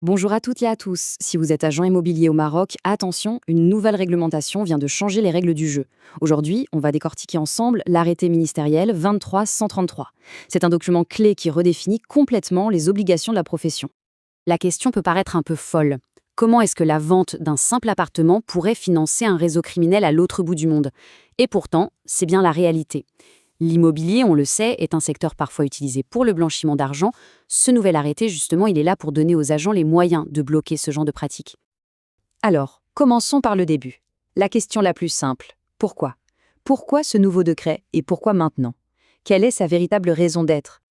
Bonjour à toutes et à tous. Si vous êtes agent immobilier au Maroc, attention, une nouvelle réglementation vient de changer les règles du jeu. Aujourd'hui, on va décortiquer ensemble l'arrêté ministériel 23133. C'est un document clé qui redéfinit complètement les obligations de la profession. La question peut paraître un peu folle. Comment est-ce que la vente d'un simple appartement pourrait financer un réseau criminel à l'autre bout du monde? Et pourtant, c'est bien la réalité. L'immobilier, on le sait, est un secteur parfois utilisé pour le blanchiment d'argent. Ce nouvel arrêté, justement, il est là pour donner aux agents les moyens de bloquer ce genre de pratique. Alors, commençons par le début. La question la plus simple. Pourquoi? Pourquoi ce nouveau décret et pourquoi maintenant? Quelle est sa véritable raison d'être?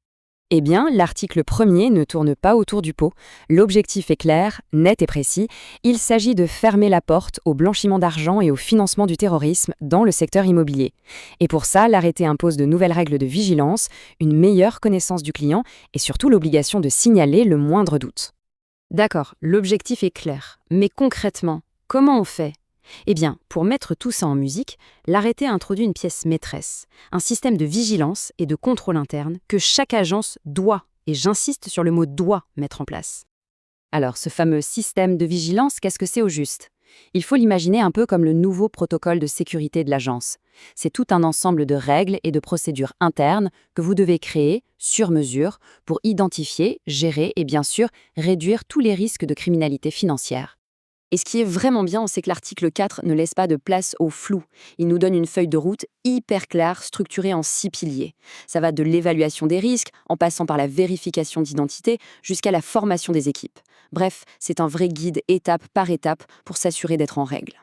Eh bien, l'article 1er ne tourne pas autour du pot. L'objectif est clair, net et précis. Il s'agit de fermer la porte au blanchiment d'argent et au financement du terrorisme dans le secteur immobilier. Et pour ça, l'arrêté impose de nouvelles règles de vigilance, une meilleure connaissance du client et surtout l'obligation de signaler le moindre doute. D'accord, l'objectif est clair. Mais concrètement, comment on fait? Eh bien, pour mettre tout ça en musique, l'arrêté a introduit une pièce maîtresse, un système de vigilance et de contrôle interne que chaque agence doit, et j'insiste sur le mot doit, mettre en place. Alors, ce fameux système de vigilance, qu'est-ce que c'est au juste? Il faut l'imaginer un peu comme le nouveau protocole de sécurité de l'agence. C'est tout un ensemble de règles et de procédures internes que vous devez créer, sur mesure, pour identifier, gérer et bien sûr réduire tous les risques de criminalité financière. Et ce qui est vraiment bien, c'est que l'article 4 ne laisse pas de place au flou. Il nous donne une feuille de route hyper claire, structurée en 6 piliers. Ça va de l'évaluation des risques, en passant par la vérification d'identité, jusqu'à la formation des équipes. Bref, c'est un vrai guide étape par étape pour s'assurer d'être en règle.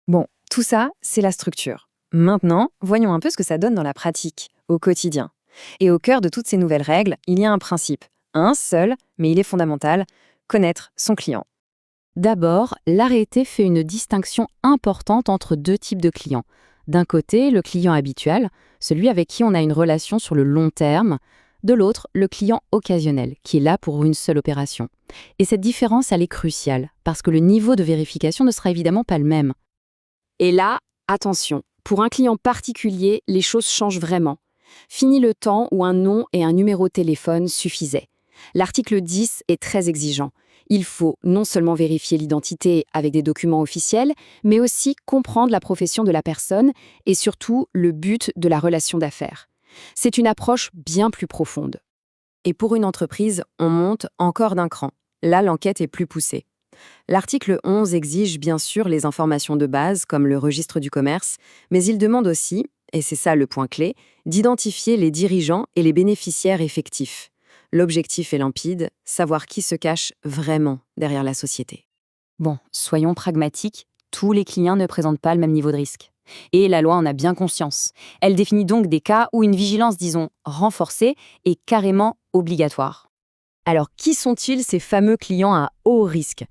Bon, tout ça, c'est la structure. Maintenant, voyons un peu ce que ça donne dans la pratique, au quotidien. Et au cœur de toutes ces nouvelles règles, il y a un principe. Un seul, mais il est fondamental, connaître son client. D'abord, l'arrêté fait une distinction importante entre deux types de clients. D'un côté, le client habituel, celui avec qui on a une relation sur le long terme. De l'autre, le client occasionnel, qui est là pour une seule opération. Et cette différence, elle est cruciale, parce que le niveau de vérification ne sera évidemment pas le même. Et là, attention, pour un client particulier, les choses changent vraiment. Fini le temps où un nom et un numéro de téléphone suffisaient. L'article 10 est très exigeant. Il faut non seulement vérifier l'identité avec des documents officiels, mais aussi comprendre la profession de la personne et surtout le but de la relation d'affaires. C'est une approche bien plus profonde. Et pour une entreprise, on monte encore d'un cran. Là, l'enquête est plus poussée. L'article 11 exige bien sûr les informations de base, comme le registre du commerce, mais il demande aussi, et c'est ça le point clé, d'identifier les dirigeants et les bénéficiaires effectifs. L'objectif est limpide, savoir qui se cache vraiment derrière la société. Bon, soyons pragmatiques, tous les clients ne présentent pas le même niveau de risque. Et la loi en a bien conscience. Elle définit donc des cas où une vigilance, disons, renforcée est carrément obligatoire. Alors, qui sont-ils ces fameux clients à haut risque?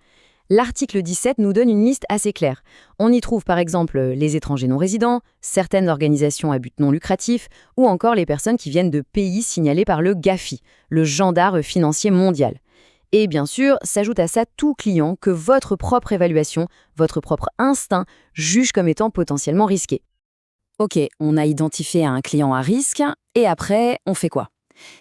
L'article 17 nous donne une liste assez claire. On y trouve par exemple les étrangers non résidents, certaines organisations à but non lucratif, ou encore les personnes qui viennent de pays signalés par le GAFI, le gendarme financier mondial. Et bien sûr, s'ajoute à ça tout client que votre propre évaluation, votre propre instinct juge comme étant potentiellement risqué. Ok, on a identifié un client à risque, et après, on fait quoi?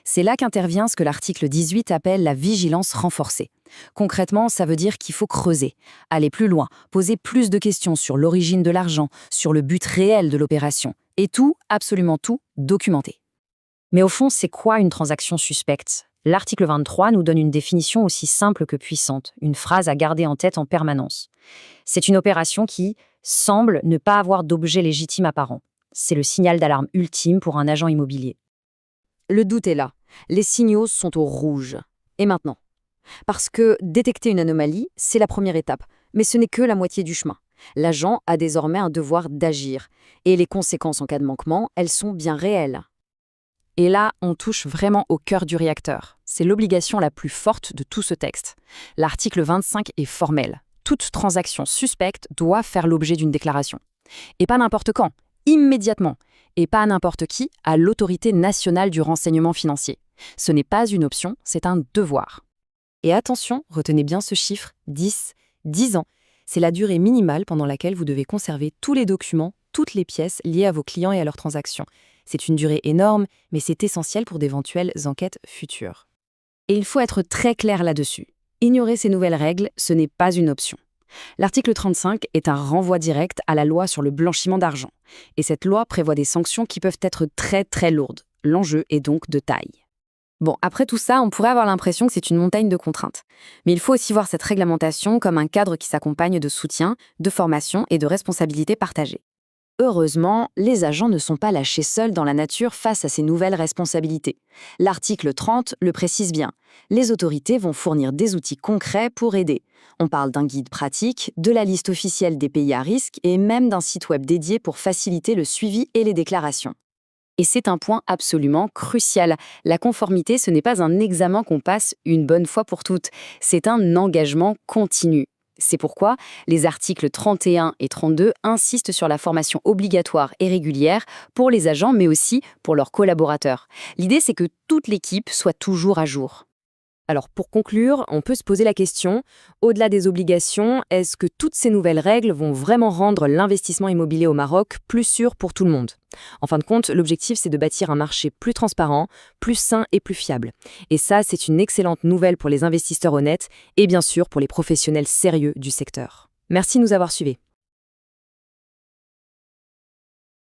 C'est là qu'intervient ce que l'article 18 appelle la vigilance renforcée. Concrètement, ça veut dire qu'il faut creuser, aller plus loin, poser plus de questions sur l'origine de l'argent, sur le but réel de l'opération, et tout, absolument tout, documenté. Mais au fond, c'est quoi une transaction suspecte? L'article 23 nous donne une définition aussi simple que puissante, une phrase à garder en tête en permanence. C'est une opération qui semble ne pas avoir d'objet légitime apparent. C'est le signal d'alarme ultime pour un agent immobilier. Le doute est là. Les signaux sont au rouge. Et maintenant? Parce que détecter une anomalie, c'est la première étape, mais ce n'est que la moitié du chemin. L'agent a désormais un devoir d'agir. Et les conséquences en cas de manquement, elles sont bien réelles. Et là, on touche vraiment au cœur du réacteur. C'est l'obligation la plus forte de tout ce texte. L'article 25 est formel. Toute transaction suspecte doit faire l'objet d'une déclaration. Et pas n'importe quand, immédiatement. Et pas à n'importe qui, à l'autorité nationale du renseignement financier. Ce n'est pas une option, c'est un devoir. Et attention, retenez bien ce chiffre, 10 ans. C'est la durée minimale pendant laquelle vous devez conserver tous les documents, toutes les pièces liées à vos clients et à leurs transactions. C'est une durée énorme, mais c'est essentiel pour d'éventuelles enquêtes futures. Et il faut être très clair là-dessus. Ignorer ces nouvelles règles, ce n'est pas une option. L'article 35 est un renvoi direct à la loi sur le blanchiment d'argent. Et cette loi prévoit des sanctions qui peuvent être très très lourdes. L'enjeu est donc de taille. Bon, après tout ça, on pourrait avoir l'impression que c'est une montagne de contraintes. Mais il faut aussi voir cette réglementation comme un cadre qui s'accompagne de soutien, de formation et de responsabilités partagées. Heureusement, les agents ne sont pas lâchés seuls dans la nature face à ces nouvelles responsabilités. L'article 30 le précise bien. Les autorités vont fournir des outils concrets pour aider. On parle d'un guide pratique, de la liste officielle des pays à risque et même d'un site web dédié pour faciliter le suivi et les déclarations. Et c'est un point absolument crucial. La conformité, ce n'est pas un examen qu'on passe une bonne fois pour toutes. C'est un engagement continu. C'est pourquoi les articles 31 et 32 insistent sur la formation obligatoire et régulière pour les agents, mais aussi pour leurs collaborateurs. L'idée, c'est que toute l'équipe soit toujours à jour. Alors pour conclure, on peut se poser la question, au-delà des obligations, est-ce que toutes ces nouvelles règles vont vraiment rendre l'investissement immobilier au Maroc plus sûr pour tout le monde? En fin de compte, l'objectif c'est de bâtir un marché plus transparent, plus sain et plus fiable. Et ça, c'est une excellente nouvelle pour les investisseurs honnêtes et bien sûr pour les professionnels sérieux du secteur. Merci de nous avoir suivis.